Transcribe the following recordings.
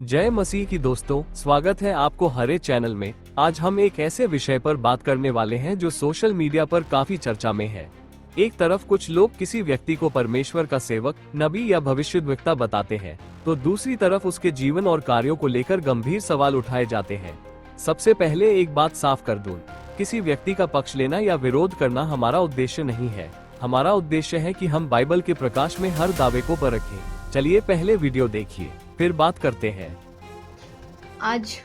जय मसीह की दोस्तों, स्वागत है आपको हरे चैनल में। आज हम एक ऐसे विषय पर बात करने वाले हैं जो सोशल मीडिया पर काफी चर्चा में है। एक तरफ कुछ लोग किसी व्यक्ति को परमेश्वर का सेवक, नबी या भविष्यद्वक्ता बताते हैं, तो दूसरी तरफ उसके जीवन और कार्यों को लेकर गंभीर सवाल उठाए जाते हैं। सबसे पहले एक बात साफ कर दूं, किसी व्यक्ति का पक्ष लेना या विरोध करना हमारा उद्देश्य नहीं है। हमारा उद्देश्य है कि हम बाइबल के प्रकाश में हर दावे को परखें। चलिए पहले वीडियो देखिए, फिर बात करते हैं। आज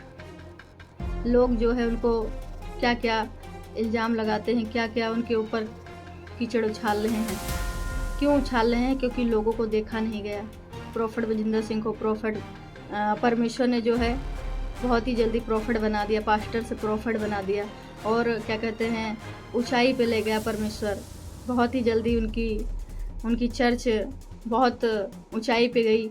लोग जो है उनको क्या क्या इल्ज़ाम लगाते हैं, क्या क्या उनके ऊपर कीचड़ उछाल रहे हैं। क्यों उछाल रहे हैं? क्योंकि लोगों को देखा नहीं गया। प्रोफेट बलजिंदर सिंह को परमेश्वर ने जो है बहुत ही जल्दी प्रोफेट बना दिया, पास्टर से प्रोफेट बना दिया और क्या कहते हैं ऊंचाई पे ले गया परमेश्वर। बहुत ही जल्दी उनकी चर्च बहुत ऊंचाई पे गई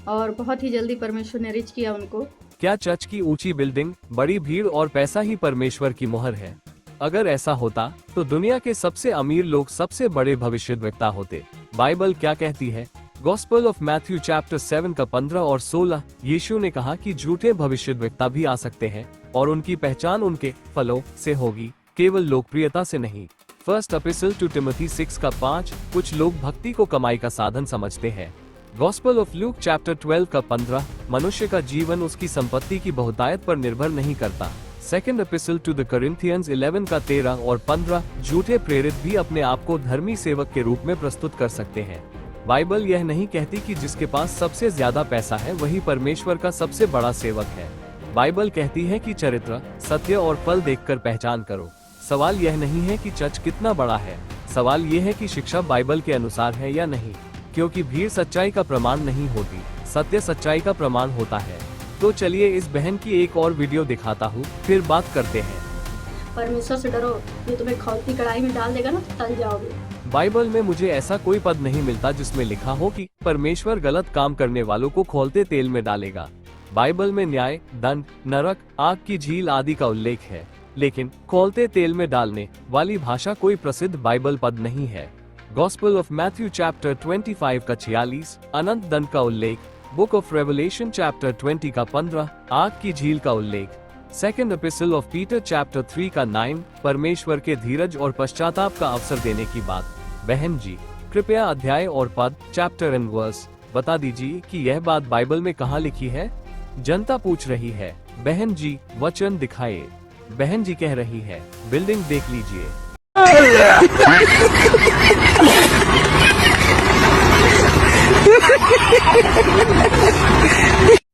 और बहुत ही जल्दी परमेश्वर ने रिच किया उनको। क्या चर्च की ऊंची बिल्डिंग, बड़ी भीड़ और पैसा ही परमेश्वर की मोहर है? अगर ऐसा होता तो दुनिया के सबसे अमीर लोग सबसे बड़े भविष्यद्वक्ता होते। बाइबल क्या कहती है? गॉस्पेल ऑफ मैथ्यू चैप्टर 7 का 15 और 16, यीशु ने कहा कि झूठे भविष्यद्वक्ता भी आ सकते हैं और उनकी पहचान उनके फलों से होगी, केवल लोकप्रियता से नहीं। फर्स्ट एपिस्टल टू टिमोथी 6 का 5, कुछ लोग भक्ति को कमाई का साधन समझते हैं। गॉस्पेल ऑफ लूक चैप्टर 12 का 15, मनुष्य का जीवन उसकी संपत्ति की बहुतायत पर निर्भर नहीं करता। Second epistle to the Corinthians 11 का 13 और 15, झूठे प्रेरित भी अपने आप को धर्मी सेवक के रूप में प्रस्तुत कर सकते हैं। बाइबल यह नहीं कहती कि जिसके पास सबसे ज्यादा पैसा है वही परमेश्वर का सबसे बड़ा सेवक है। बाइबल कहती है कि चरित्र, सत्य और फल देखकर पहचान करो। सवाल यह नहीं है कि चर्च कितना बड़ा है, सवाल यह है कि शिक्षा बाइबल के अनुसार है या नहीं। क्योंकि भीड़ सच्चाई का प्रमाण नहीं होती, सत्य सच्चाई का प्रमाण होता है। तो चलिए इस बहन की एक और वीडियो दिखाता हूँ, फिर बात करते हैं। परमेश्वर से डरो, ये तुम्हें खौलती कढ़ाई में डाल देगा ना तो तल जाओगे। बाइबल में मुझे ऐसा कोई पद नहीं मिलता जिसमें लिखा हो कि परमेश्वर गलत काम करने वालों को खौलते तेल में डालेगा। बाइबल में न्याय, दंड, नरक, आग की झील आदि का उल्लेख है, लेकिन खौलते तेल में डालने वाली भाषा कोई प्रसिद्ध बाइबल पद नहीं है। गॉस्पेल ऑफ मैथ्यू चैप्टर 25 का 46, अनंत दंड का उल्लेख। बुक ऑफ रेवलेशन चैप्टर 20 का 15, आग की झील का उल्लेख। Second epistle of Peter chapter 3 का 9, परमेश्वर के धीरज और पश्चाताप का अवसर देने की बात। बहन जी, कृपया अध्याय और पद, चैप्टर एंड वर्स बता दीजिए कि यह बात बाइबल में कहाँ लिखी है। जनता पूछ रही है, बहन जी वचन दिखाए। बहन जी कह रही है, बिल्डिंग देख लीजिए।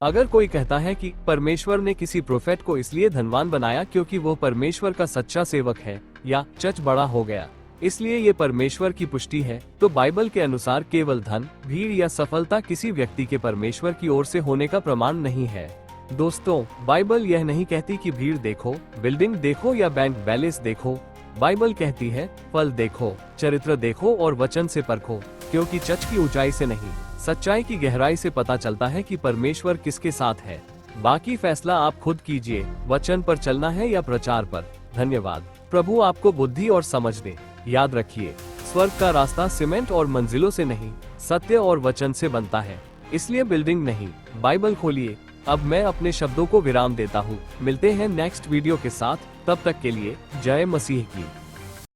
अगर कोई कहता है कि परमेश्वर ने किसी प्रोफेट को इसलिए धनवान बनाया क्योंकि वो परमेश्वर का सच्चा सेवक है, या चर्च बड़ा हो गया इसलिए ये परमेश्वर की पुष्टि है, तो बाइबल के अनुसार केवल धन, भीड़ या सफलता किसी व्यक्ति के परमेश्वर की ओर से होने का प्रमाण नहीं है। दोस्तों, बाइबल यह नहीं कहती कि भीड़ देखो, बिल्डिंग देखो या बैंक बैलेंस देखो। बाइबल कहती है फल देखो, चरित्र देखो और वचन से परखो, क्योंकि चर्च की ऊंचाई से नहीं, सच्चाई की गहराई से पता चलता है कि परमेश्वर किसके साथ है। बाकी फैसला आप खुद कीजिए, वचन पर चलना है या प्रचार पर। धन्यवाद। प्रभु आपको बुद्धि और समझ दे। याद रखिए, स्वर्ग का रास्ता सीमेंट और मंजिलों से नहीं, सत्य और वचन से बनता है। इसलिए बिल्डिंग नहीं, बाइबल खोलिए। अब मैं अपने शब्दों को विराम देता हूँ। मिलते हैं नेक्स्ट वीडियो के साथ, तब तक के लिए जय मसीह की।